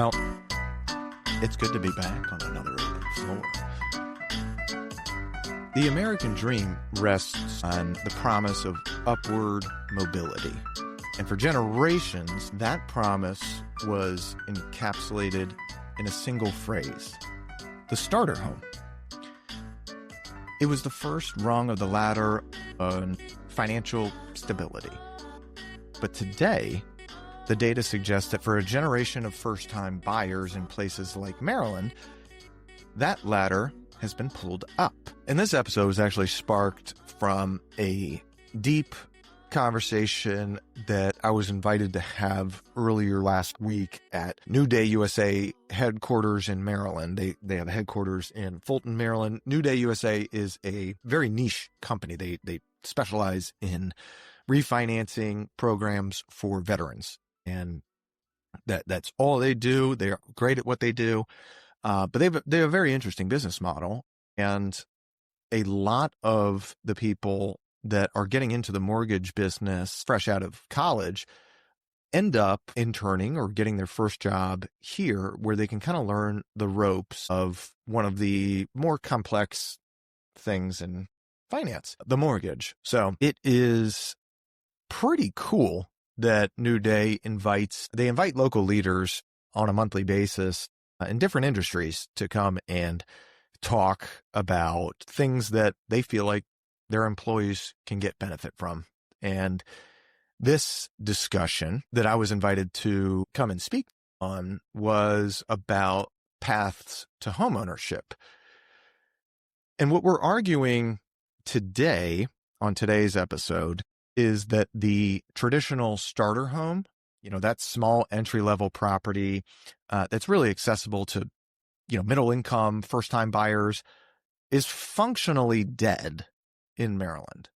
Well, it's good to be back on another open floor. The American dream rests on the promise of upward mobility. And for generations, that promise was encapsulated in a single phrase: the starter home. It was the first rung of the ladder on financial stability. But today, the data suggests that for a generation of first-time buyers in places like Maryland, that ladder has been pulled up. And this episode was actually sparked from a deep conversation that I was invited to have earlier last week at NewDay USA headquarters in Maryland. They have headquarters in Fulton, Maryland. NewDay USA is a very niche company. They specialize in refinancing programs for veterans. And that's all they do. They're great at what they do. But they have a very interesting business model, and a lot of the people that are getting into the mortgage business fresh out of college end up interning or getting their first job here, where they can kind of learn the ropes of one of the more complex things in finance, the mortgage. So it is pretty cool that NewDay invite local leaders on a monthly basis in different industries to come and talk about things that they feel like their employees can get benefit from. And this discussion that I was invited to come and speak on was about paths to homeownership. And what we're arguing today on today's episode is that the traditional starter home, that small entry-level property that's really accessible to, middle income, first-time buyers, is functionally dead in Maryland.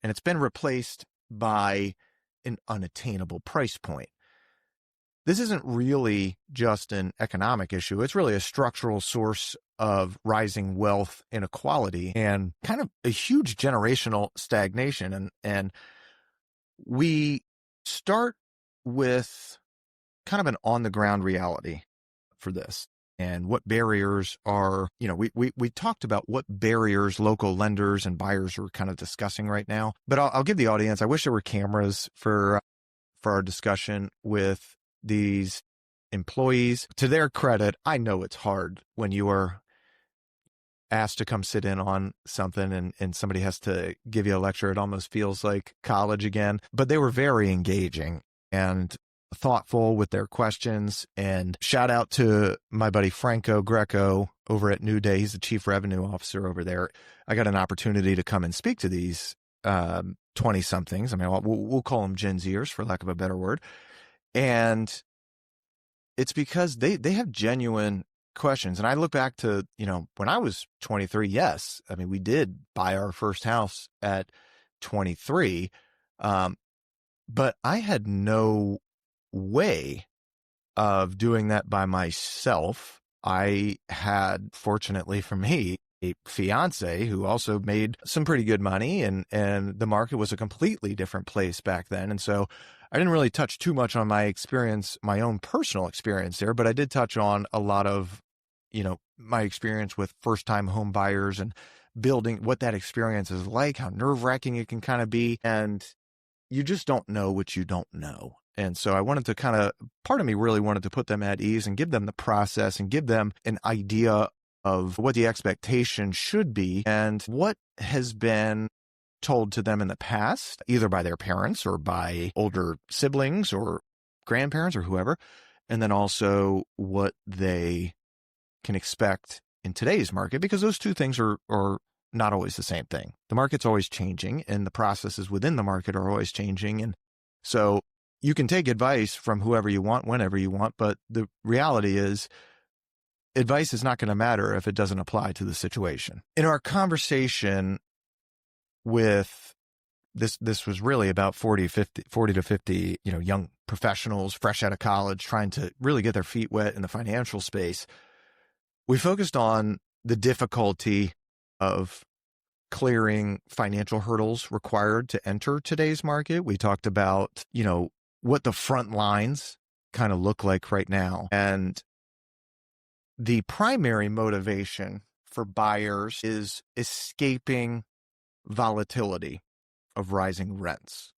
And it's been replaced by an unattainable price point. This isn't really just an economic issue. It's really a structural source of rising wealth inequality and kind of a huge generational stagnation. And we start with kind of an on-the-ground reality for this and what barriers are. We talked about what barriers local lenders and buyers are kind of discussing right now. But I'll give the audience, I wish there were cameras for our discussion with these employees. To their credit, I know it's hard when you are asked to come sit in on something and somebody has to give you a lecture. It almost feels like college again. But they were very engaging and thoughtful with their questions. And shout out to my buddy Franco Greco over at NewDay. He's the chief revenue officer over there. I got an opportunity to come and speak to these 20-somethings. I mean, we'll call them Gen Zers for lack of a better word. And it's because they have genuine questions. And I look back to, when I was 23, yes. I mean, we did buy our first house at 23. But I had no way of doing that by myself. I had, fortunately for me, a fiance who also made some pretty good money, and the market was a completely different place back then. And so I didn't really touch too much on my experience, my own personal experience there, but I did touch on a lot of, my experience with first-time home buyers and building, what that experience is like, how nerve-wracking it can kind of be. And you just don't know what you don't know. And so I wanted to part of me really wanted to put them at ease and give them the process and give them an idea of what the expectation should be and what has been told to them in the past, either by their parents or by older siblings or grandparents or whoever, and then also what they can expect in today's market, because those two things are not always the same thing. The market's always changing and the processes within the market are always changing. And so you can take advice from whoever you want, whenever you want, but the reality is advice is not going to matter if it doesn't apply to the situation. In our conversation with this was really about 40 to 50, young professionals fresh out of college trying to really get their feet wet in the financial space. We focused on the difficulty of clearing financial hurdles required to enter today's market. We talked about, what the front lines kind of look like right now. And the primary motivation for buyers is escaping volatility of rising rents,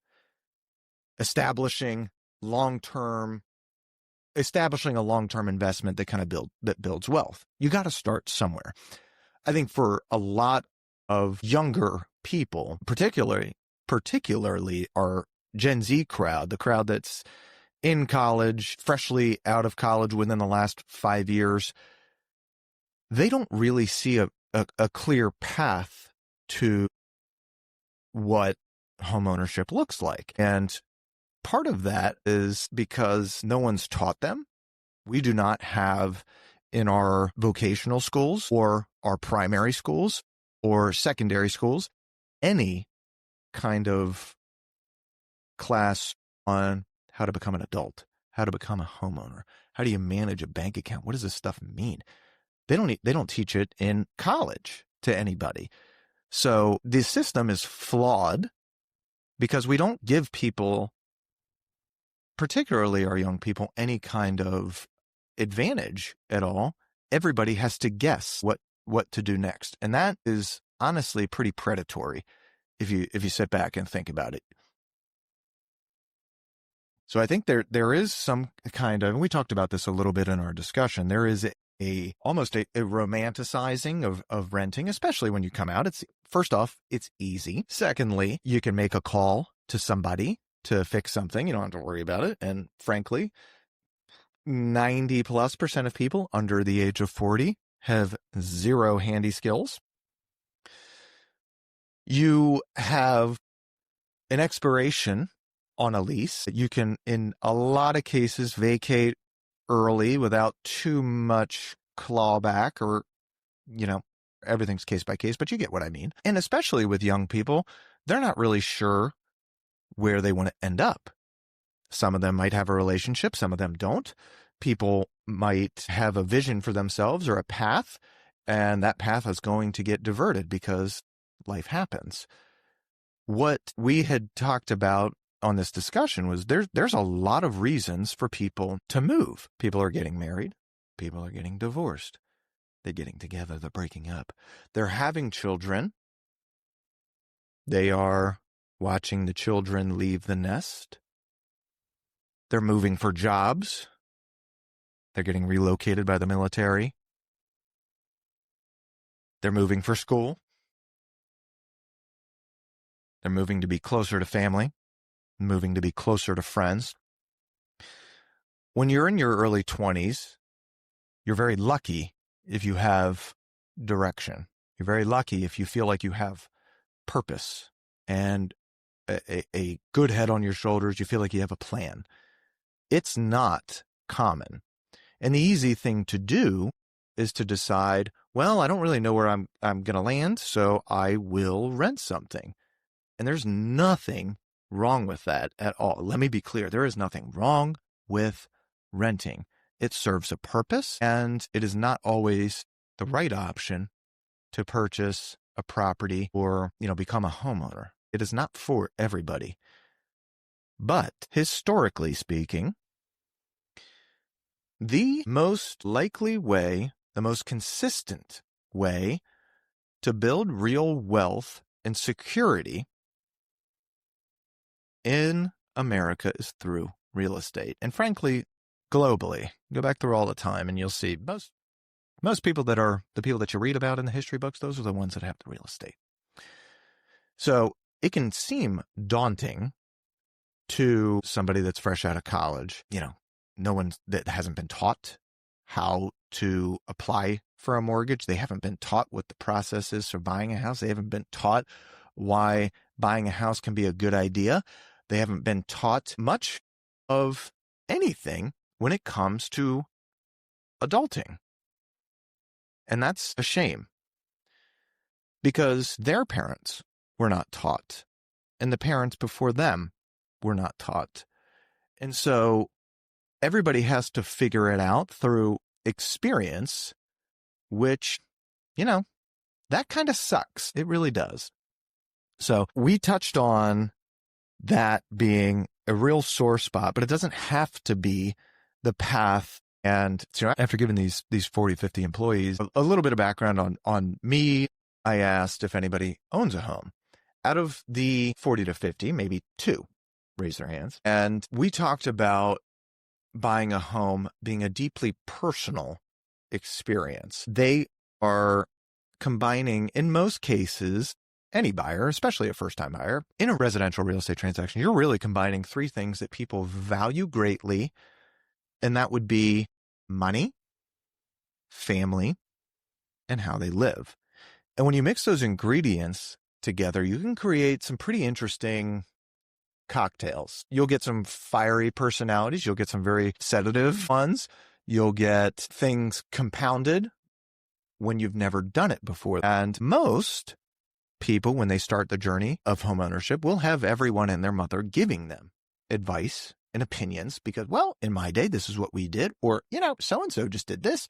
establishing a long-term investment that builds wealth. You got to start somewhere. I think for a lot of younger people, particularly our Gen Z crowd, the crowd that's in college, freshly out of college within the last 5 years, they don't really see a clear path to what homeownership looks like. And part of that is because no one's taught them. We do not have in our vocational schools or our primary schools or secondary schools any kind of class on how to become an adult, how to become a homeowner, how do you manage a bank account, what does this stuff mean? They don't teach it in college to anybody. So the system is flawed because we don't give people, particularly our young people, any kind of advantage at all. Everybody has to guess what to do next. And that is honestly pretty predatory if you sit back and think about it. So I think there is some kind of, and we talked about this a little bit in our discussion, there is almost a romanticizing of renting, especially when you come out. First off, it's easy. Secondly, you can make a call to somebody to fix something. You don't have to worry about it. And frankly, 90+% of people under the age of 40 have zero handy skills. You have an expiration on a lease. You can, in a lot of cases, vacate early without too much clawback, or, everything's case by case, but you get what I mean. And especially with young people, they're not really sure where they want to end up. Some of them might have a relationship, some of them don't. People might have a vision for themselves or a path, and that path is going to get diverted because life happens. What we had talked about on this discussion was there's a lot of reasons for people to move. People are getting married. People are getting divorced. They're getting together. They're breaking up. They're having children. They are watching the children leave the nest. They're moving for jobs. They're getting relocated by the military. They're moving for school. They're moving to be closer to family, moving to be closer to friends. When you're in your early 20s, you're very lucky if you have direction. You're very lucky if you feel like you have purpose and a good head on your shoulders. You feel like you have a plan. It's not common. And the easy thing to do is to decide, well, I don't really know where I'm going to land, so I will rent something. And there's nothing wrong with that at all. Let me be clear. There is nothing wrong with renting. It serves a purpose, and it is not always the right option to purchase a property or, become a homeowner. It is not for everybody. But historically speaking, the most likely way, the most consistent way to build real wealth and security in America is through real estate. And frankly, globally, go back through all the time and you'll see most people that are the people that you read about in the history books, those are the ones that have the real estate. So it can seem daunting to somebody that's fresh out of college, no one that hasn't been taught how to apply for a mortgage. They haven't been taught what the process is for buying a house. They haven't been taught why buying a house can be a good idea. They haven't been taught much of anything when it comes to adulting. And that's a shame because their parents were not taught and the parents before them were not taught. And so everybody has to figure it out through experience, which, that kind of sucks. It really does. So we touched on that being a real sore spot, but it doesn't have to be the path And so after giving these 40, 50 employees a little bit of background on me, I asked if anybody owns a home. Out of the 40 to 50, maybe 2 raised their hands. And we talked about buying a home being a deeply personal experience. They are combining, in most cases, any buyer, especially a first-time buyer, in a residential real estate transaction, you're really combining 3 things that people value greatly, and that would be money, family, and how they live. And when you mix those ingredients together, you can create some pretty interesting cocktails. You'll get some fiery personalities. You'll get some very sedative ones. You'll get things compounded when you've never done it before. And most people, when they start the journey of homeownership, will have everyone and their mother giving them advice and opinions because, well, in my day, this is what we did, or, so-and-so just did this.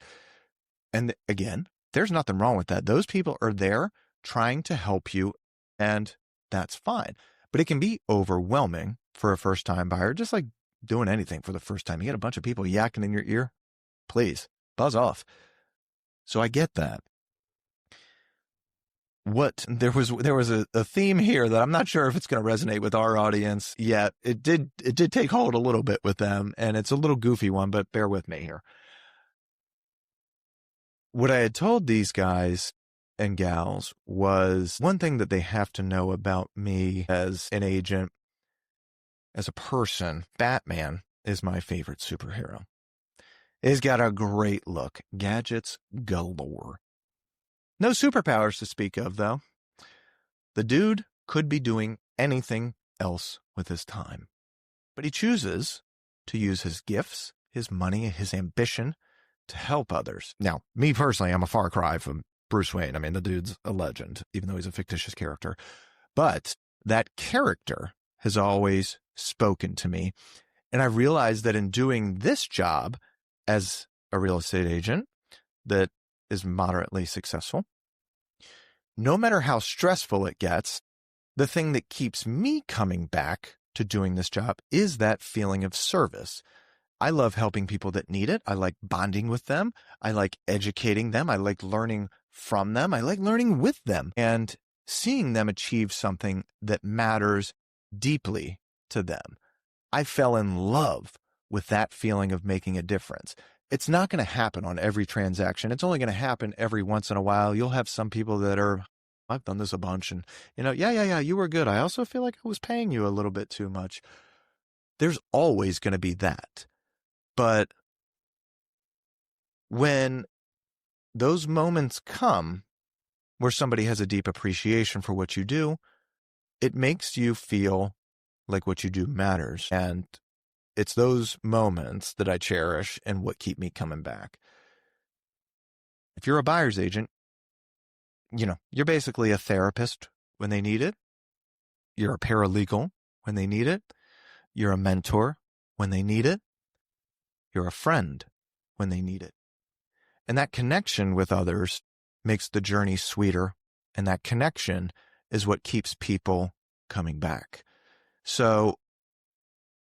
And again, there's nothing wrong with that. Those people are there trying to help you, and that's fine. But it can be overwhelming for a first-time buyer, just like doing anything for the first time. You get a bunch of people yakking in your ear. Please, buzz off. So I get that. There was a theme here that I'm not sure if it's going to resonate with our audience yet. It did take hold a little bit with them, and it's a little goofy one, but bear with me here. What I had told these guys and gals was one thing that they have to know about me as an agent, as a person. Batman is my favorite superhero. He's got a great look, gadgets galore. No superpowers to speak of, though. The dude could be doing anything else with his time, but he chooses to use his gifts, his money, his ambition to help others. Now, me personally, I'm a far cry from Bruce Wayne. I mean, the dude's a legend, even though he's a fictitious character. But that character has always spoken to me. And I realized that in doing this job as a real estate agent that is moderately successful, no matter how stressful it gets, the thing that keeps me coming back to doing this job is that feeling of service. I love helping people that need it. I like bonding with them. I like educating them. I like learning from them. I like learning with them and seeing them achieve something that matters deeply to them. I fell in love with that feeling of making a difference. It's not going to happen on every transaction. It's only going to happen every once in a while. You'll have some people that are, I've done this a bunch, and, yeah, you were good. I also feel like I was paying you a little bit too much. There's always going to be that. But when those moments come where somebody has a deep appreciation for what you do, it makes you feel like what you do matters. And it's those moments that I cherish and what keep me coming back. If you're a buyer's agent, you're basically a therapist when they need it. You're a paralegal when they need it. You're a mentor when they need it. You're a friend when they need it. And that connection with others makes the journey sweeter. And that connection is what keeps people coming back. So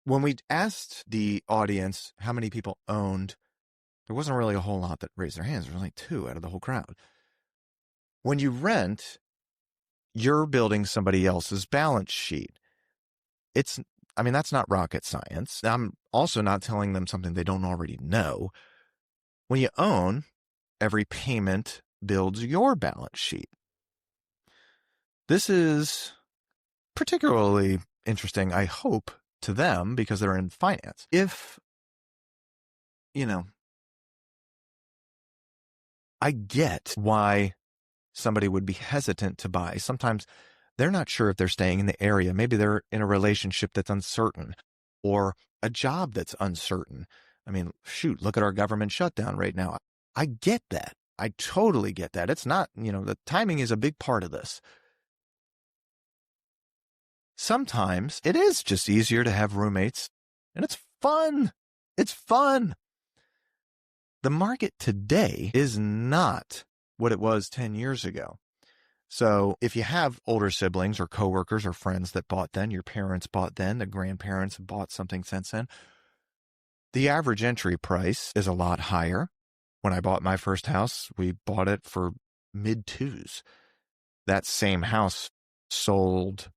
when we asked the audience how many people owned, there wasn't really a whole lot that raised their hands. There was only 2 out of the whole crowd. When you rent, you're building somebody else's balance sheet. That's not rocket science. I'm also not telling them something they don't already know. When you own, every payment builds your balance sheet. This is particularly interesting, I hope, to them because they're in finance. If, I get why somebody would be hesitant to buy. Sometimes they're not sure if they're staying in the area. Maybe they're in a relationship that's uncertain or a job that's uncertain. I mean, shoot, look at our government shutdown right now. I get that. I totally get that. It's not, the timing is a big part of this. Sometimes it is just easier to have roommates, and it's fun. It's fun. The market today is not what it was 10 years ago. So if you have older siblings or coworkers or friends that bought then, your parents bought then, the grandparents bought something since then, The average entry price is a lot higher. When I bought my first house, we bought it for mid twos. That same house sold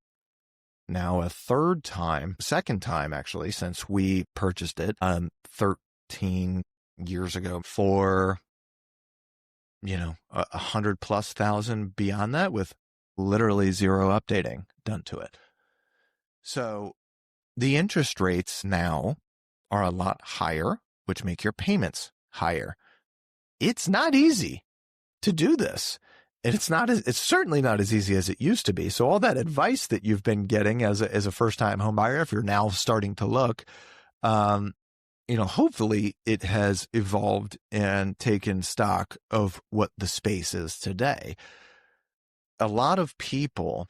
now a second time actually, since we purchased it 13 years ago for, $100,000+ beyond that, with literally zero updating done to it. So the interest rates now are a lot higher, which make your payments higher. It's not easy to do this. And it's certainly not as easy as it used to be. So all that advice that you've been getting as a first-time home buyer, if you're now starting to look, hopefully it has evolved and taken stock of what the space is today. A lot of people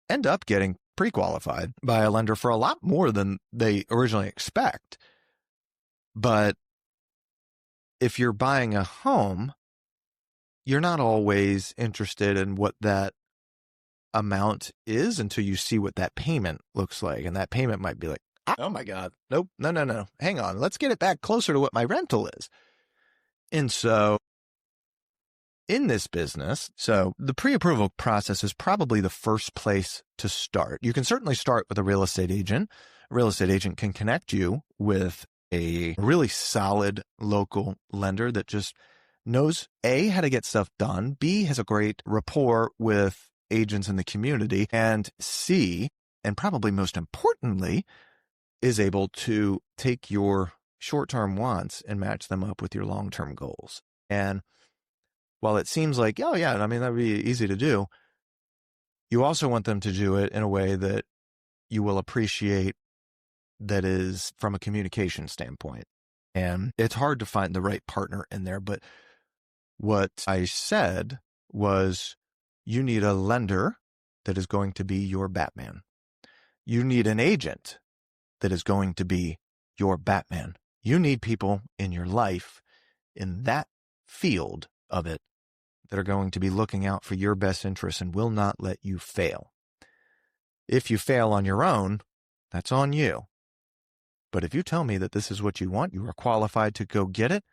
end up getting pre-qualified by a lender for a lot more than they originally expect. But if you're buying a home, you're not always interested in what that amount is until you see what that payment looks like. And that payment might be like, oh my God, nope, no. Hang on, let's get it back closer to what my rental is. And so in this business, so the pre-approval process is probably the first place to start. You can certainly start with a real estate agent. A real estate agent can connect you with a really solid local lender that just knows A, how to get stuff done, B, has a great rapport with agents in the community, and C, and probably most importantly, is able to take your short-term wants and match them up with your long-term goals. And while it seems like, oh yeah, that would be easy to do, you also want them to do it in a way that you will appreciate, that is from a communication standpoint. And it's hard to find the right partner in there, but what I said was, you need a lender that is going to be your Batman. You need an agent that is going to be your Batman. You need people in your life in that field of it that are going to be looking out for your best interests and will not let you fail. If you fail on your own, that's on you. But if you tell me that this is what you want, you are qualified to go get it,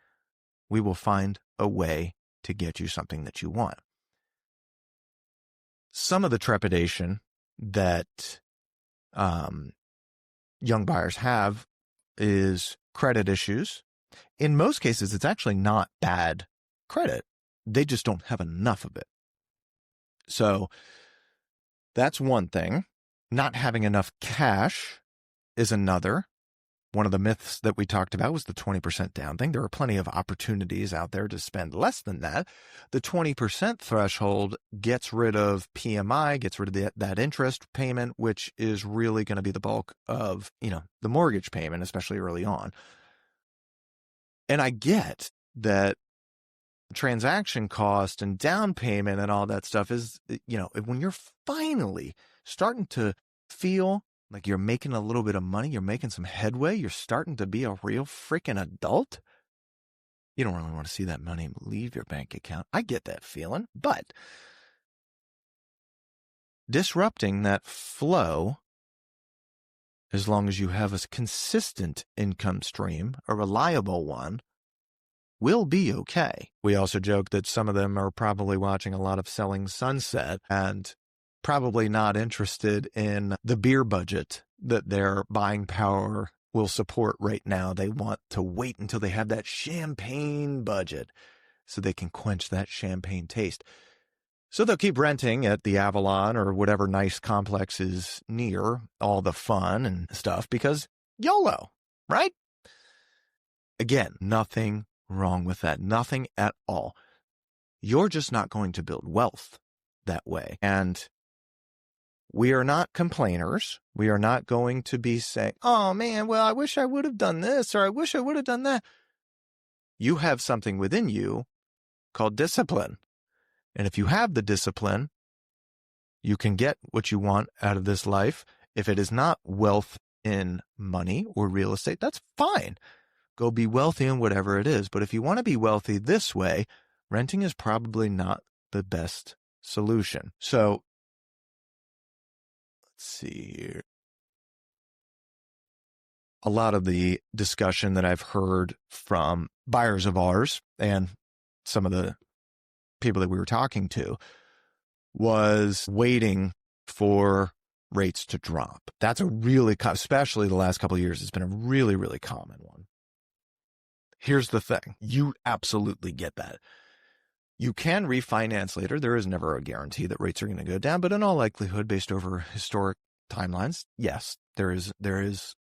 we will find a way to get you something that you want. Some of the trepidation that young buyers have is credit issues. In most cases, it's actually not bad credit. They just don't have enough of it. So that's one thing. Not having enough cash is another. One of the myths that we talked about was the 20% down thing. There are plenty of opportunities out there to spend less than that. The 20% threshold gets rid of PMI, gets rid of that interest payment, which is really going to be the bulk of, the mortgage payment, especially early on. And I get that transaction cost and down payment and all that stuff is, when you're finally starting to feel like you're making a little bit of money, you're making some headway, you're starting to be a real freaking adult, you don't really want to see that money leave your bank account. I get that feeling, but disrupting that flow, as long as you have a consistent income stream, a reliable one, will be okay. We also joke that some of them are probably watching a lot of Selling Sunset and probably not interested in the beer budget that their buying power will support right now. They want to wait until they have that champagne budget so they can quench that champagne taste. So they'll keep renting at the Avalon or whatever nice complex is near all the fun and stuff because YOLO, right? Again, nothing wrong with that. Nothing at all. You're just not going to build wealth that way. And we are not complainers. We are not going to be saying, oh man, well, I wish I would have done this or I wish I would have done that. You have something within you called discipline. And if you have the discipline, you can get what you want out of this life. If it is not wealth in money or real estate, that's fine. Go be wealthy in whatever it is. But if you want to be wealthy this way, renting is probably not the best solution. So let's see here. a lot of the discussion that I've heard from buyers of ours and some of the people that we were talking to was waiting for rates to drop. That's a really, especially the last couple of years, it's been a really, really common one. Here's the thing. You absolutely get that. You can refinance later. There is never a guarantee that rates are going to go down, but in all likelihood, based over historic timelines, yes, there is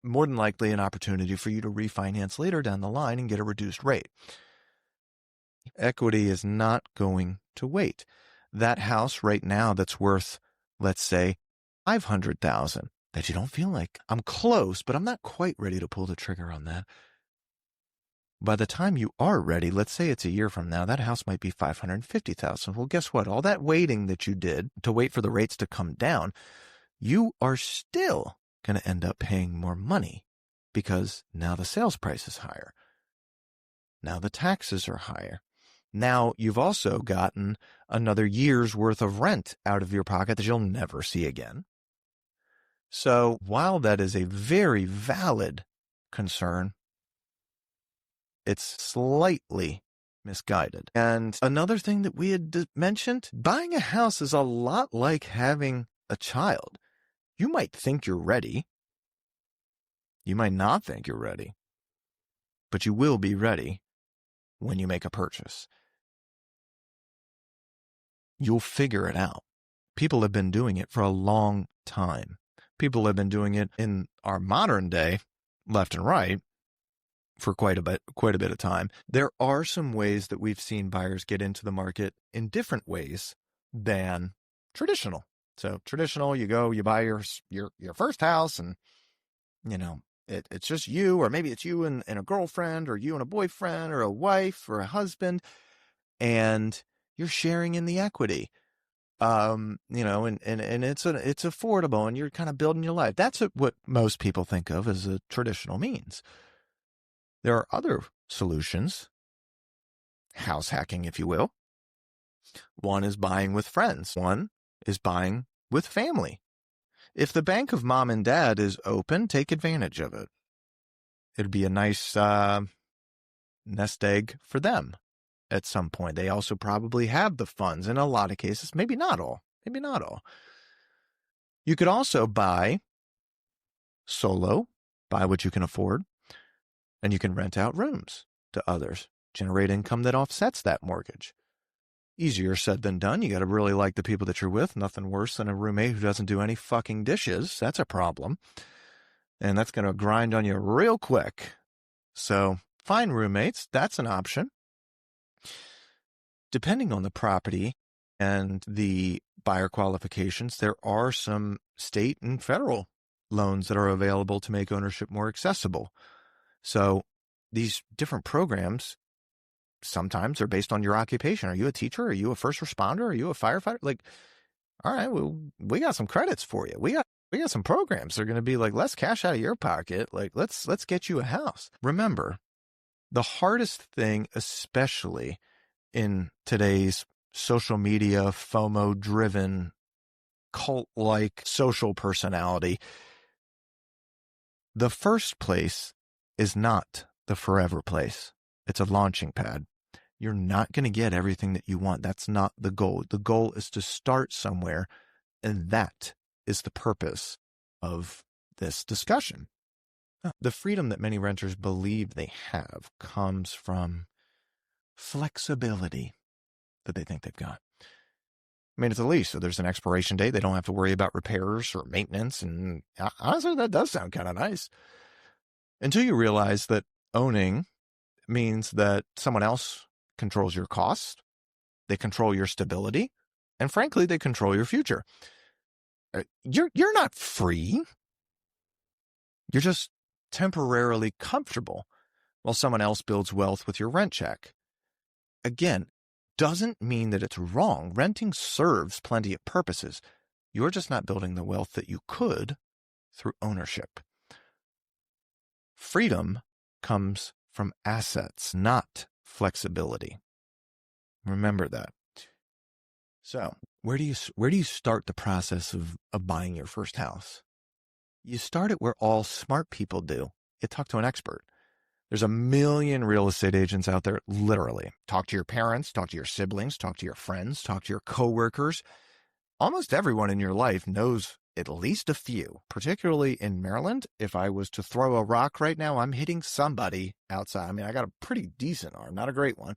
more than likely an opportunity for you to refinance later down the line and get a reduced rate. Equity is not going to wait. That house right now that's worth, let's say, $500,000, that you don't feel like I'm close, but I'm not quite ready to pull the trigger on that. By the time you are ready, let's say it's a year from now, that house might be $550,000. Well, guess what? All that waiting that you did to wait for the rates to come down, you are still going to end up paying more money because now the sales price is higher. Now the taxes are higher. Now you've also gotten another year's worth of rent out of your pocket that you'll never see again. So while that is a very valid concern, it's slightly misguided. And another thing that we had mentioned, buying a house is a lot like having a child. You might think you're ready. You might not think you're ready, but you will be ready when you make a purchase. You'll figure it out. People have been doing it for a long time. People have been doing it in our modern day, left and right, for quite a bit of time. There are some ways that we've seen buyers get into the market in different ways than traditional. So traditional, you go, you buy your first house, and it's just you, or maybe it's you and a girlfriend, or you and a boyfriend, or a wife, or a husband, and you're sharing in the equity. And it's affordable, and you're kind of building your life. That's what most people think of as a traditional means. There are other solutions, house hacking, if you will. One is buying with friends. One is buying with family. If the bank of mom and dad is open, take advantage of it. It'd be a nice nest egg for them at some point. They also probably have the funds in a lot of cases, maybe not all. You could also buy solo, buy what you can afford. And you can rent out rooms to others, generate income that offsets that mortgage. Easier said than done. You got to really like the people that you're with. Nothing worse than a roommate who doesn't do any fucking dishes. That's a problem. And that's going to grind on you real quick. So find roommates. That's an option. Depending on the property and the buyer qualifications, there are some state and federal loans that are available to make ownership more accessible. So these different programs sometimes are based on your occupation. Are you a teacher? Are you a first responder? Are you a firefighter? Like, all right, well, we got some credits for you. We got some programs. They're going to be like, let's cash out of your pocket. Like, let's get you a house. Remember, the hardest thing, especially in today's social media, FOMO-driven, cult-like social personality, the first place is not the forever place. It's a launching pad. You're not going to get everything that you want. That's not the goal. The goal is to start somewhere, and that is the purpose of this discussion. The freedom that many renters believe they have comes from flexibility that they think they've got. I mean, it's a lease, so there's an expiration date. They don't have to worry about repairs or maintenance, and honestly, that does sound kind of nice. Until you realize that owning means that someone else controls your costs, they control your stability, and frankly, they control your future. You're not free. You're just temporarily comfortable while someone else builds wealth with your rent check. Again, doesn't mean that it's wrong. Renting serves plenty of purposes. You're just not building the wealth that you could through ownership. Freedom comes from assets, not flexibility. Remember that. So, where do you start the process of buying your first house? You start it where all smart people do. You talk to an expert. There's a million real estate agents out there, literally. Talk to your parents, talk to your siblings, talk to your friends, talk to your coworkers. Almost everyone in your life knows at least a few, particularly in Maryland. If I was to throw a rock right now, I'm hitting somebody outside. I mean, I got a pretty decent arm, not a great one.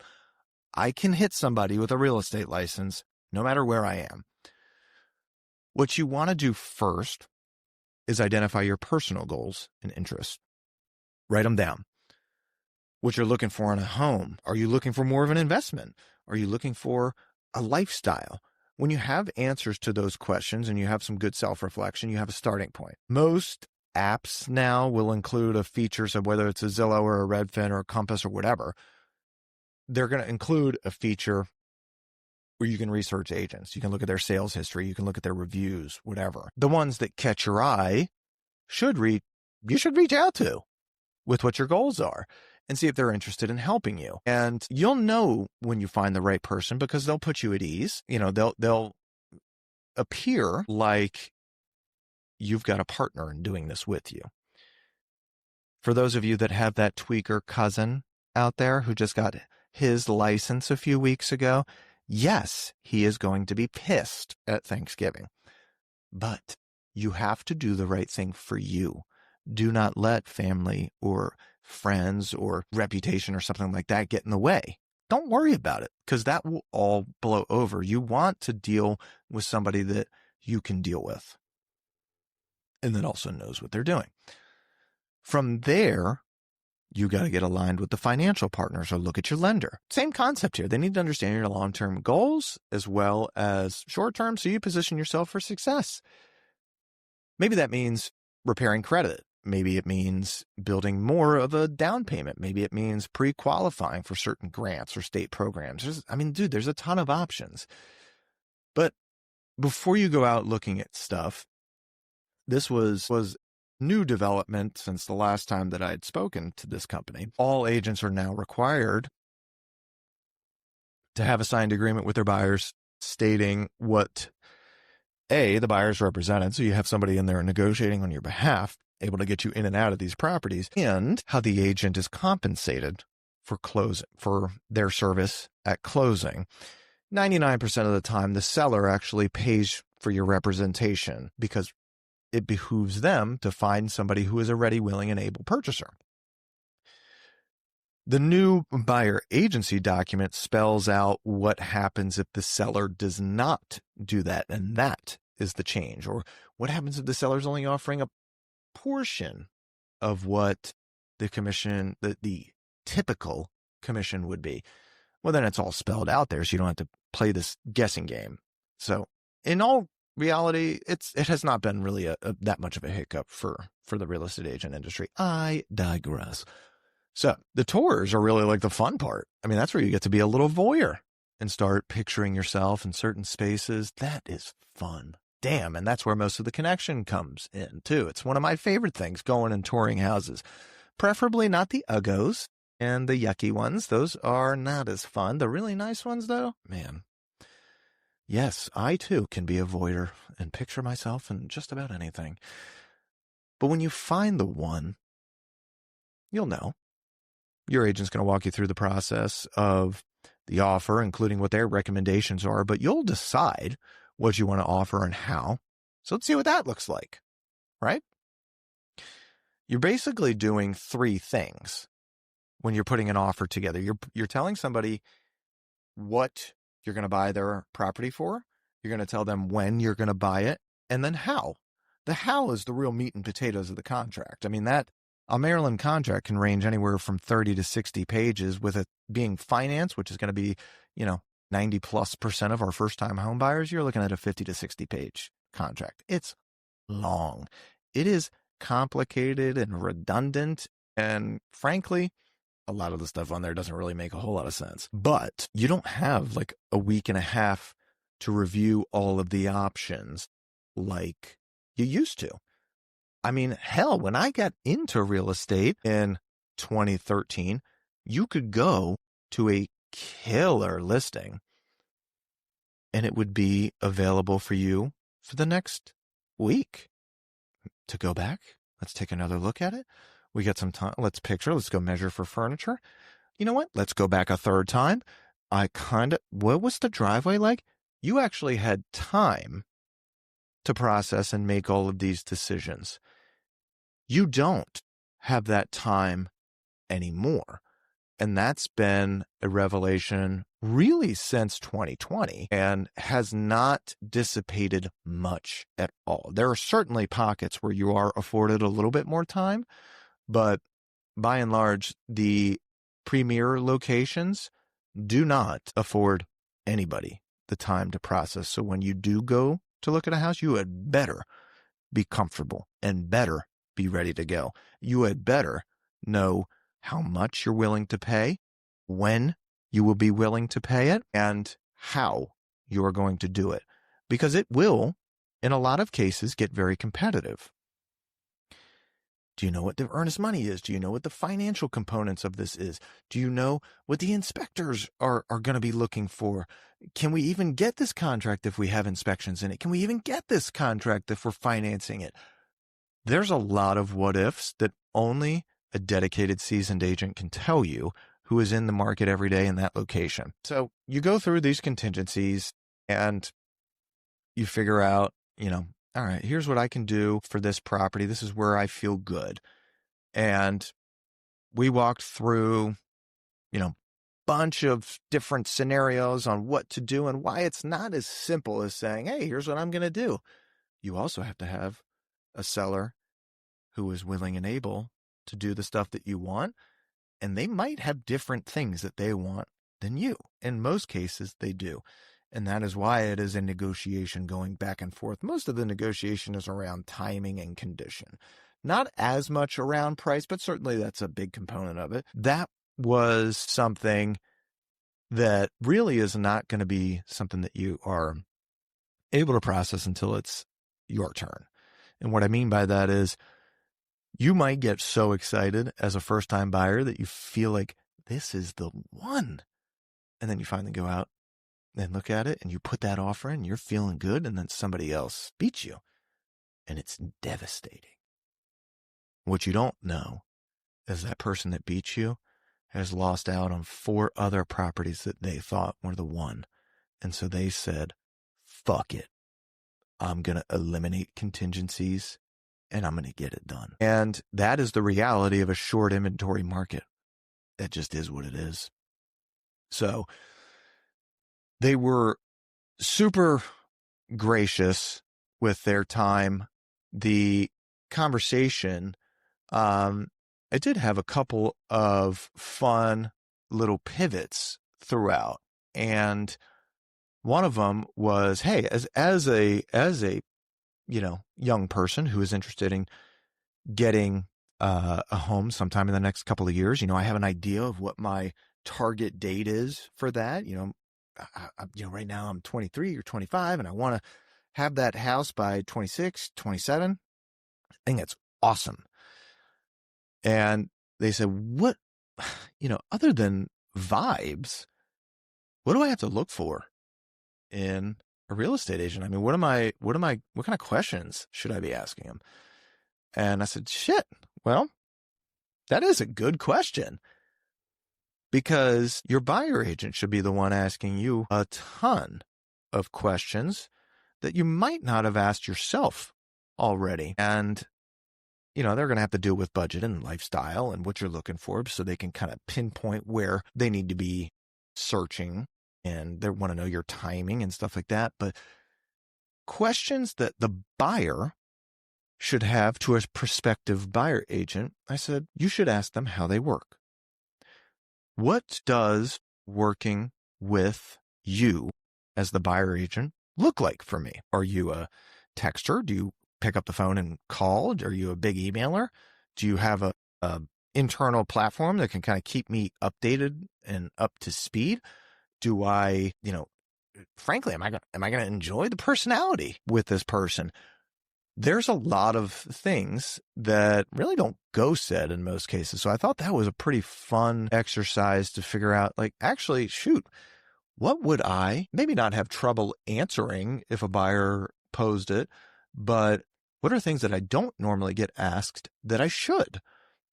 I can hit somebody with a real estate license no matter where I am. What you want to do first is identify your personal goals and interests. Write them down. What you're looking for in a home. Are you looking for more of an investment? Are you looking for a lifestyle? When you have answers to those questions and you have some good self-reflection, you have a starting point. Most apps now will include a features of whether it's a Zillow or a Redfin or a Compass or whatever. They're going to include a feature where you can research agents. You can look at their sales history. You can look at their reviews, whatever. The ones that catch your eye you should reach out to with what your goals are and see if they're interested in helping you. And you'll know when you find the right person because they'll put you at ease. You know, they'll appear like you've got a partner in doing this with you. For those of you that have that tweaker cousin out there who just got his license a few weeks ago, yes, he is going to be pissed at Thanksgiving. But you have to do the right thing for you. Do not let family or friends or reputation or something like that get in the way. Don't worry about it because that will all blow over. You want to deal with somebody that you can deal with and that also knows what they're doing. From there, you got to get aligned with the financial partners or look at your lender. Same concept here. They need to understand your long-term goals as well as short-term so you position yourself for success. Maybe that means repairing credit. Maybe it means building more of a down payment. Maybe it means pre-qualifying for certain grants or state programs. There's a ton of options. But before you go out looking at stuff, this was new development since the last time that I had spoken to this company. All agents are now required to have a signed agreement with their buyers stating what, the buyers represented, so you have somebody in there negotiating on your behalf, able to get you in and out of these properties, and how the agent is compensated for their service at closing. 99% of the time, the seller actually pays for your representation because it behooves them to find somebody who is a ready, willing, and able purchaser. The new buyer agency document spells out what happens if the seller does not do that, and that is the change. Or what happens if the seller's only offering a portion of what the commission, the typical commission would be. Well, then it's all spelled out there, so you don't have to play this guessing game. So in all reality, it has not been really that much of a hiccup for the real estate agent industry. I digress. So the tours are really like the fun part. I mean, that's where you get to be a little voyeur and start picturing yourself in certain spaces. That is fun. Damn. And that's where most of the connection comes in too. It's one of my favorite things, going and touring houses, preferably not the uggos and the yucky ones. Those are not as fun. The really nice ones though, man. Yes, I too can be a voyeur and picture myself in just about anything. But when you find the one, you'll know. Your agent's going to walk you through the process of the offer, including what their recommendations are, but you'll decide what you want to offer and how. So let's see what that looks like, right? You're basically doing three things when you're putting an offer together. You're telling somebody what you're going to buy their property for. You're going to tell them when you're going to buy it, and then how. The how is the real meat and potatoes of the contract. I mean, a Maryland contract can range anywhere from 30 to 60 pages, with it being finance, which is going to be, 90+% of our first-time home buyers. You're looking at a 50 to 60 page contract. It's long. It is complicated and redundant. And frankly, a lot of the stuff on there doesn't really make a whole lot of sense. But you don't have like a week and a half to review all of the options like you used to. I mean, hell, when I got into real estate in 2013, you could go to a killer listing and it would be available for you for the next week. to go back. Let's take another look at it. We got some time. Let's go measure for furniture. You know what? Let's go back a third time. What was the driveway like? You actually had time to process and make all of these decisions. You don't have that time anymore. And that's been a revelation really since 2020 and has not dissipated much at all. There are certainly pockets where you are afforded a little bit more time, but by and large, the premier locations do not afford anybody the time to process. So when you do go to look at a house, you had better be comfortable and better be ready to go. You had better know how much you're willing to pay, when you will be willing to pay it, and how you are going to do it. Because it will, in a lot of cases, get very competitive. Do you know what the earnest money is? Do you know what the financial components of this is? Do you know what the inspectors are going to be looking for? Can we even get this contract if we have inspections in it? Can we even get this contract if we're financing it? There's a lot of what ifs that only a dedicated seasoned agent can tell you who is in the market every day in that location. So you go through these contingencies and you figure out, all right, here's what I can do for this property. This is where I feel good. And we walked through, bunch of different scenarios on what to do and why it's not as simple as saying, hey, here's what I'm going to do. You also have to have a seller who is willing and able to do the stuff that you want. And they might have different things that they want than you. In most cases, they do. And that is why it is a negotiation going back and forth. Most of the negotiation is around timing and condition. Not as much around price, but certainly that's a big component of it. That was something that really is not going to be something that you are able to process until it's your turn. And what I mean by that is you might get so excited as a first-time buyer that you feel like this is the one. And then you finally go out and look at it and you put that offer in, you're feeling good, and then somebody else beats you. And it's devastating. What you don't know is that person that beats you has lost out on 4 other properties that they thought were the one. And so they said, fuck it. I'm going to eliminate contingencies and I'm going to get it done. And that is the reality of a short inventory market. That just is what it is. So they were super gracious with their time. The conversation, it did have a couple of fun little pivots throughout. And one of them was, hey, as a young person who is interested in getting a home sometime in the next couple of years, I have an idea of what my target date is for that. Right now I'm 23 or 25 and I want to have that house by 26, 27. I think that's awesome. And they said, what, other than vibes, what do I have to look for in a real estate agent? I mean, what kind of questions should I be asking them? And I said, shit, well, that is a good question, because your buyer agent should be the one asking you a ton of questions that you might not have asked yourself already. And, they're going to have to deal with budget and lifestyle and what you're looking for, so they can kind of pinpoint where they need to be searching, and they want to know your timing and stuff like that. But questions that the buyer should have to a prospective buyer agent, I said, you should ask them how they work. What does working with you as the buyer agent look like for me? Are you a texter? Do you pick up the phone and call? Are you a big emailer? Do you have a internal platform that can kind of keep me updated and up to speed? Do I, frankly, am I going to enjoy the personality with this person? There's a lot of things that really don't go said in most cases. So I thought that was a pretty fun exercise to figure out, actually, shoot, what would I maybe not have trouble answering if a buyer posed it, but What are things that I don't normally get asked that I should?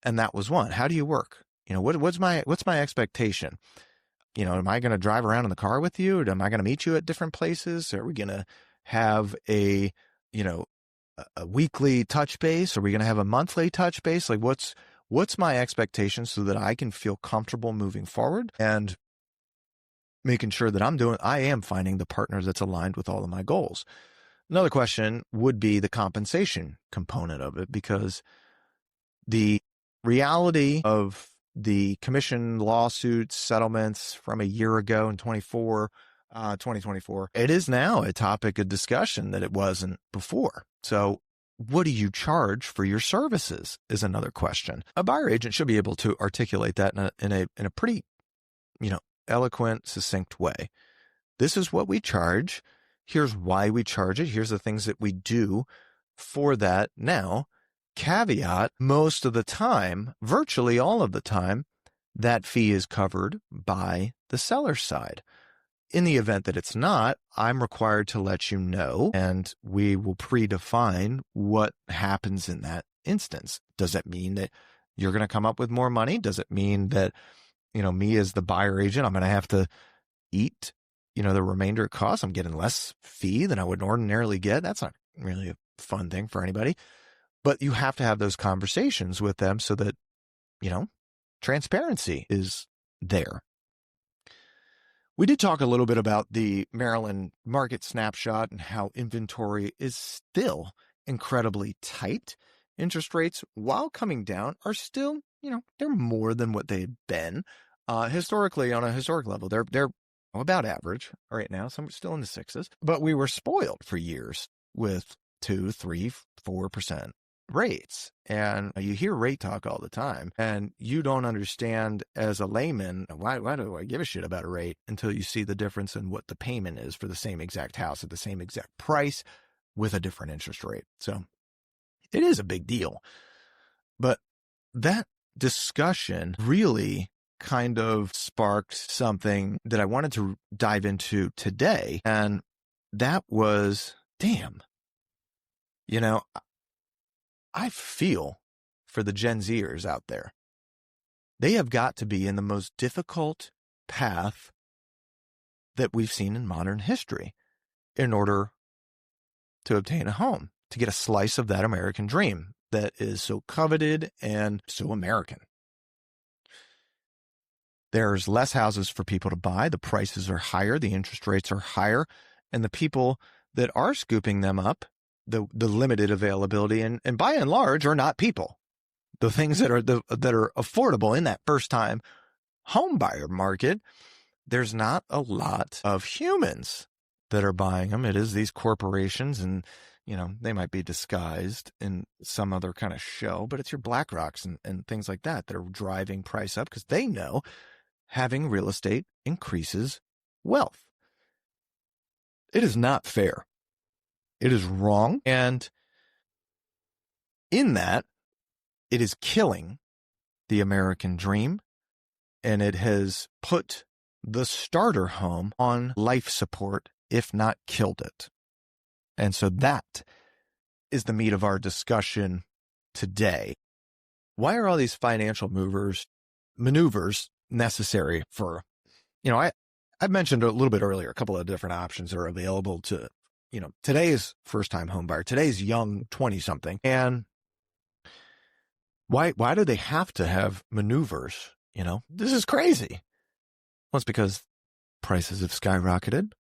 And that was one. How do you work? What's my expectation? Am I going to drive around in the car with you? Or am I going to meet you at different places? Are we going to have a weekly touch base? Are we going to have a monthly touch base? Like what's my expectation so that I can feel comfortable moving forward and making sure that I am finding the partner that's aligned with all of my goals. Another question would be the compensation component of it, because the reality of the commission lawsuits, settlements from a year ago in 2024, it is now a topic of discussion that it wasn't before. So what do you charge for your services is another question. A buyer agent should be able to articulate that in a pretty, eloquent, succinct way. This is what we charge. Here's why we charge it. Here's the things that we do for that. Now, caveat, most of the time, virtually all of the time, that fee is covered by the seller's side. In the event that it's not, I'm required to let you know, and we will predefine what happens in that instance. Does it mean that you're going to come up with more money? Does it mean that, me as the buyer agent, I'm going to have to eat, the remainder of costs? I'm getting less fee than I would ordinarily get. That's not really a fun thing for anybody. But you have to have those conversations with them so that, transparency is there. We did talk a little bit about the Maryland market snapshot and how inventory is still incredibly tight. Interest rates, while coming down, are still, they're more than what they had been. Historically, on a historic level, they're about average right now. Some are still in the sixes, but we were spoiled for years with 2, 3, 4% rates. And you hear rate talk all the time, and you don't understand as a layman, why do I give a shit about a rate until you see the difference in what the payment is for the same exact house at the same exact price with a different interest rate. So it is a big deal. But that discussion really kind of sparked something that I wanted to dive into today. And that was, damn, I feel for the Gen Zers out there. They have got to be in the most difficult path that we've seen in modern history in order to obtain a home, to get a slice of that American dream that is so coveted and so American. There's less houses for people to buy. The prices are higher. The interest rates are higher. And the people that are scooping them up, the limited availability, and by and large are not people. The things that are affordable in that first time home buyer market, there's not a lot of humans that are buying them. It is these corporations, and they might be disguised in some other kind of show, but it's your BlackRocks and things like that are driving price up because they know having real estate increases wealth. It is not fair. It is wrong. And in that, it is killing the American dream. And it has put the starter home on life support, if not killed it. And so that is the meat of our discussion today. Why are all these financial maneuvers necessary for, I mentioned a little bit earlier, a couple of different options that are available to, today's first-time home buyer, today's young 20-something. And why do they have to have maneuvers? This is crazy. Well, it's because prices have skyrocketed,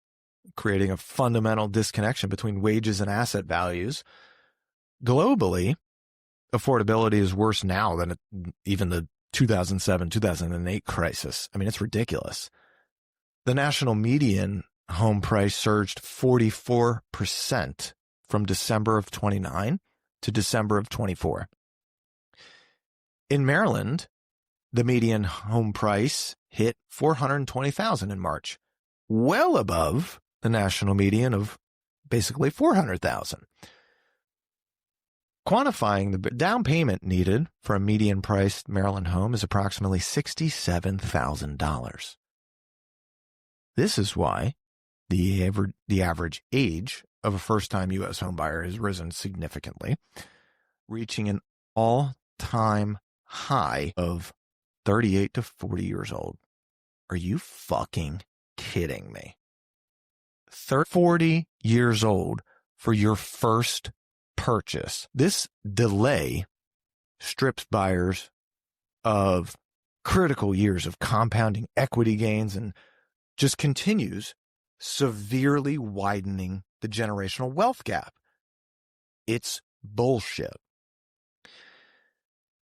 creating a fundamental disconnection between wages and asset values. Globally, affordability is worse now than even the 2007, 2008 crisis. I mean, it's ridiculous. The national median home price surged 44% from December of 29 to December of 24. In Maryland, the median home price hit $420,000 in March, well above the national median of basically $400,000. Quantifying the down payment needed for a median priced Maryland home is approximately $67,000. This is why the average age of a first-time U.S. homebuyer has risen significantly, reaching an all-time high of 38 to 40 years old. Are you fucking kidding me? 40 years old for your first purchase. This delay strips buyers of critical years of compounding equity gains and just continues severely widening the generational wealth gap. It's bullshit.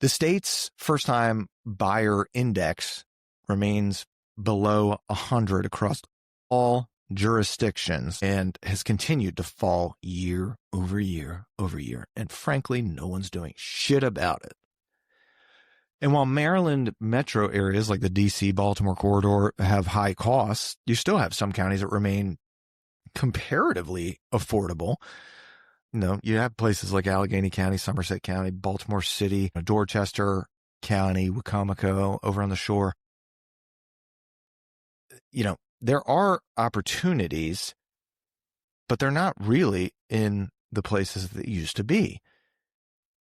The state's first-time buyer index remains below 100 across all jurisdictions and has continued to fall year over year over year. And frankly, no one's doing shit about it. And while Maryland metro areas like the D.C. Baltimore corridor have high costs, you still have some counties that remain comparatively affordable. You know, you have places like Allegheny County, Somerset County, Baltimore City, Dorchester County, Wicomico over on the shore. You know, there are opportunities, but they're not really in the places that used to be.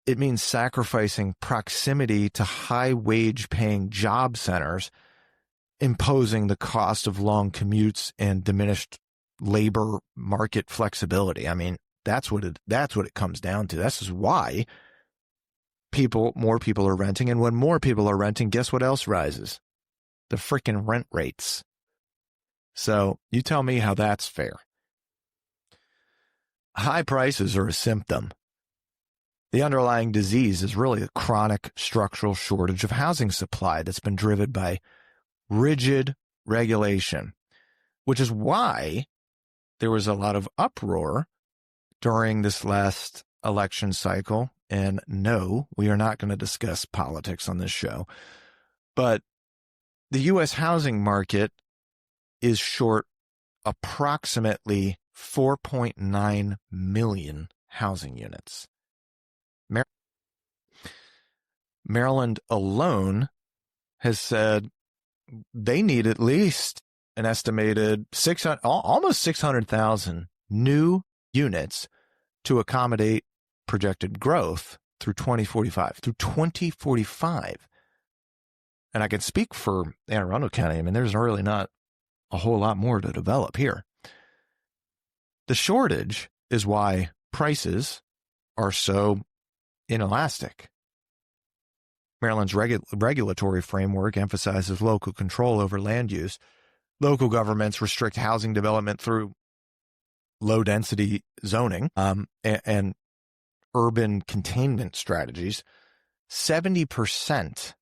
It means sacrificing proximity to high wage paying job centers, imposing the cost of long commutes and diminished labor market flexibility. I mean, that's what it comes down to. This is why more people are renting. And when more people are renting, guess what else rises? The freaking rent rates. So you tell me how that's fair. High prices are a symptom. The underlying disease is really a chronic structural shortage of housing supply that's been driven by rigid regulation, which is why there was a lot of uproar during this last election cycle. And no, we are not going to discuss politics on this show. But the U.S. housing market is short approximately 4.9 million housing units. Maryland alone has said they need at least an estimated almost 600,000 new units to accommodate projected growth through 2045. And I can speak for Anne Arundel County. I mean, there's really not a whole lot more to develop here. The shortage is why prices are so inelastic. Maryland's regulatory framework emphasizes local control over land use. Local governments restrict housing development through low-density zoning and urban containment strategies. 70%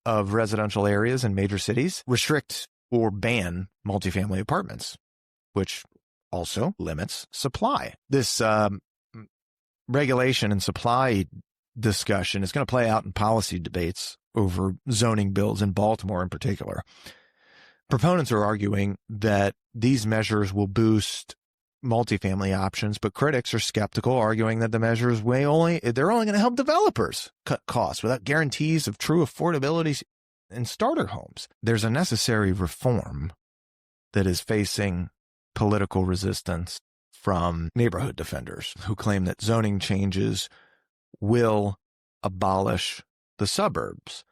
of residential areas in major cities restrict or ban multifamily apartments, which also limits supply. This regulation and supply discussion is going to play out in policy debates over zoning bills in Baltimore in particular. Proponents are arguing that these measures will boost multifamily options, but critics are skeptical, arguing that the measures they're only going to help developers cut costs without guarantees of true affordability in starter homes. There's a necessary reform that is facing political resistance from neighborhood defenders who claim that zoning changes will abolish the suburbs.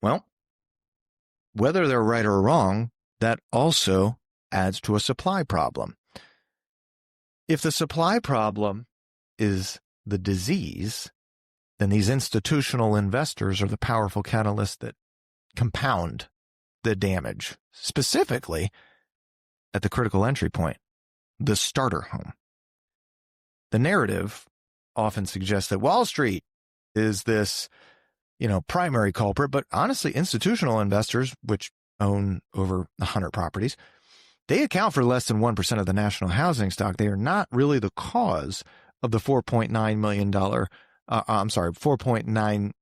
Well, whether they're right or wrong, that also adds to a supply problem. If the supply problem is the disease, then these institutional investors are the powerful catalysts that compound the damage, specifically at the critical entry point, the starter home. The narrative often suggests that Wall Street is this, primary culprit, but honestly, institutional investors, which own over 100 properties, they account for less than 1% of the national housing stock. They are not really the cause of the $4.9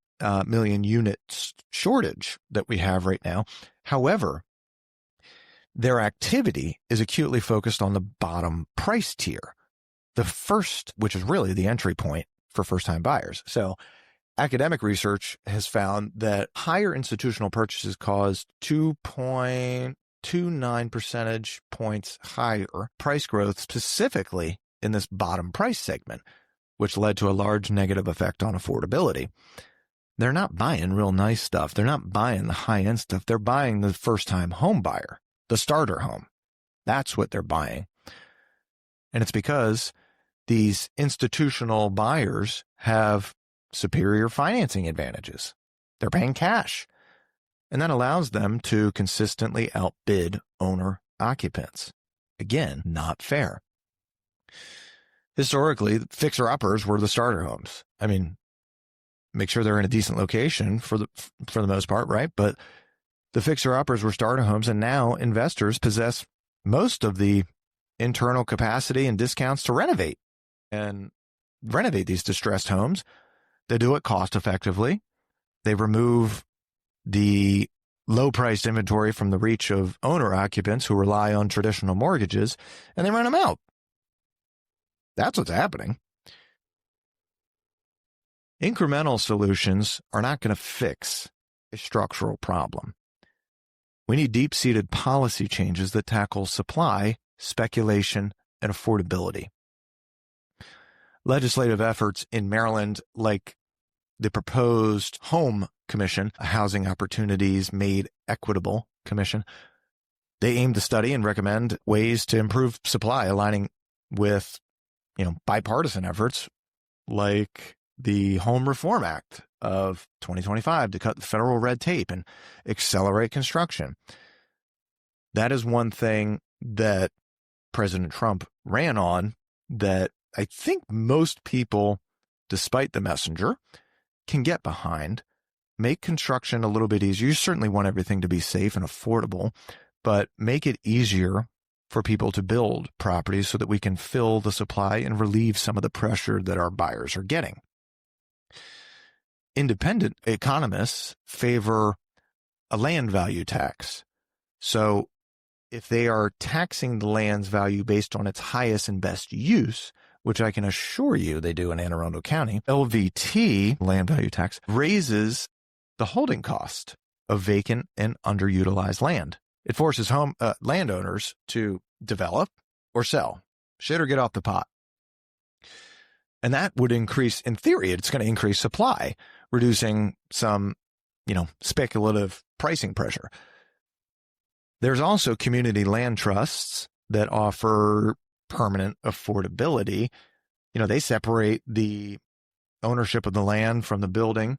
million unit shortage that we have right now. However, their activity is acutely focused on the bottom price tier, the first, which is really the entry point for first-time buyers. So academic research has found that higher institutional purchases caused 0.29 percentage points higher price growth specifically in this bottom price segment, which led to a large negative effect on affordability. They're not buying real nice stuff. They're not buying the high-end stuff. They're buying the first-time home buyer, the starter home. That's what they're buying. And it's because these institutional buyers have superior financing advantages. They're paying cash. And that allows them to consistently outbid owner occupants. Again, not fair. Historically, fixer-uppers were the starter homes. I mean, make sure they're in a decent location for the most part, right? But the fixer-uppers were starter homes, and now investors possess most of the internal capacity and discounts to renovate these distressed homes. They do it cost effectively. They remove the low-priced inventory from the reach of owner occupants who rely on traditional mortgages, and they rent them out. That's what's happening. Incremental solutions are not going to fix a structural problem. We need deep-seated policy changes that tackle supply, speculation, and affordability. Legislative efforts in Maryland, like the proposed Home Commission, a Housing Opportunities Made Equitable Commission, they aim to study and recommend ways to improve supply, aligning with, bipartisan efforts like the Home Reform Act of 2025 to cut the federal red tape and accelerate construction. That is one thing that President Trump ran on that I think most people, despite the messenger, can get behind. Make construction a little bit easier. You certainly want everything to be safe and affordable, but make it easier for people to build properties so that we can fill the supply and relieve some of the pressure that our buyers are getting. Independent economists favor a land value tax. So if they are taxing the land's value based on its highest and best use, which I can assure you they do in Anne Arundel County, LVT, land value tax, raises the holding cost of vacant and underutilized land. It forces landowners to develop or sell, shit or get off the pot. And that would increase, in theory, it's going to increase supply, reducing some, speculative pricing pressure. There's also community land trusts that offer permanent affordability. They separate the ownership of the land from the building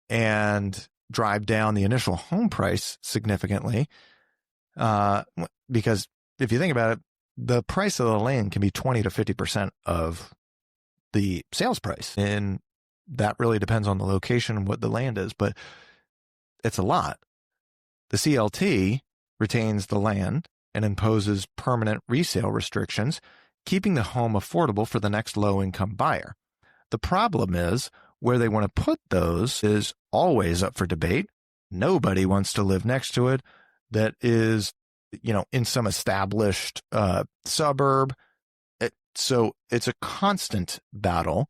and drive down the initial home price significantly. Because if you think about it, the price of the land can be 20 to 50% of the sales price. And that really depends on the location and what the land is, but it's a lot. The CLT retains the land and imposes permanent resale restrictions, keeping the home affordable for the next low-income buyer. The problem is where they want to put those is always up for debate. Nobody wants to live next to it that is, in some established suburb. So it's a constant battle.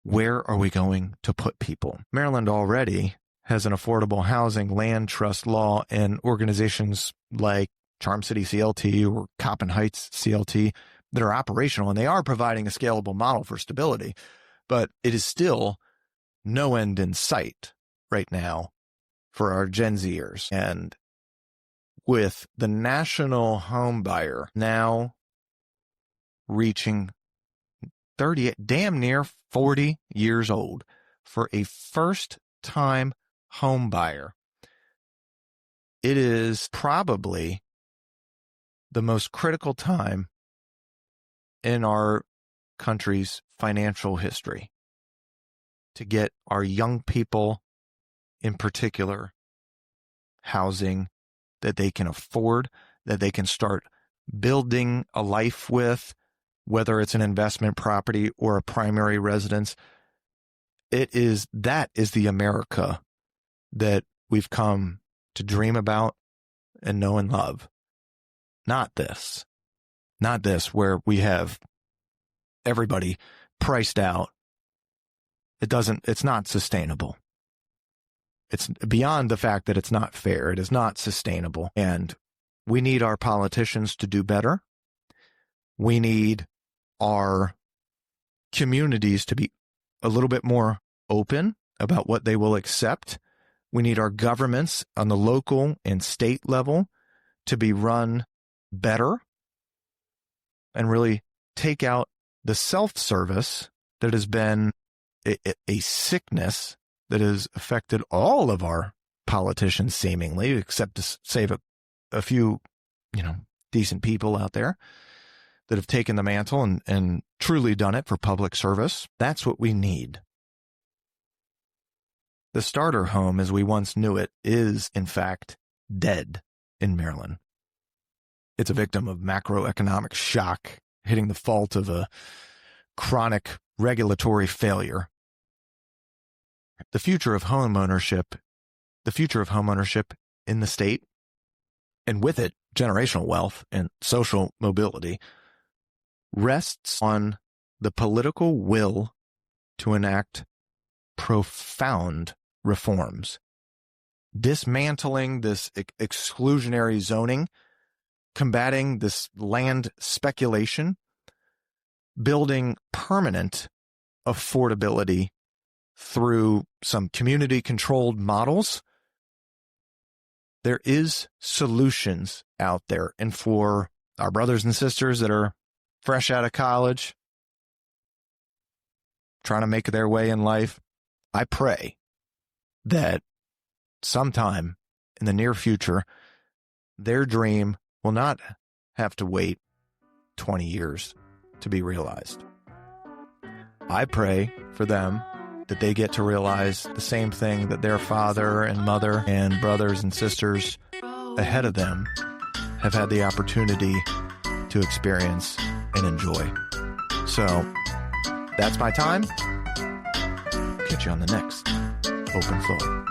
Where are we going to put people? Maryland already has an affordable housing land trust law, and organizations like Charm City CLT or Coppin Heights CLT that are operational, and they are providing a scalable model for stability. But it is still no end in sight right now for our Gen Zers. And with the national home buyer now reaching 30, damn near 40 years old for a first-time home buyer, it is probably the most critical time in our country's financial history to get our young people, in particular, housing that they can afford, that they can start building a life with, whether it's an investment property or a primary residence. That is the America that we've come to dream about and know and love. Not this where we have everybody priced out. It's not sustainable. It's beyond the fact that it's not fair. It is not sustainable. And We need our politicians to do better. We need our communities to be a little bit more open about what they will accept. We need our governments on the local and state level to be run better and really take out the self-service that has been a sickness that has affected all of our politicians seemingly, except to save a few, decent people out there that have taken the mantle and truly done it for public service. That's what we need. The starter home, as we once knew it, is, in fact, dead in Maryland. It's a victim of macroeconomic shock, hitting the fault of a chronic regulatory failure. The future of homeownership in the state, and with it, generational wealth and social mobility, rests on the political will to enact profound reforms, dismantling this exclusionary zoning, combating this land speculation, building permanent affordability through some community-controlled models. There is solutions out there. And for our brothers and sisters that are fresh out of college, trying to make their way in life, I pray that sometime in the near future, their dream will not have to wait 20 years to be realized. I pray for them that they get to realize the same thing that their father and mother and brothers and sisters ahead of them have had the opportunity to experience and enjoy. So that's my time. Catch you on the next Open Floor.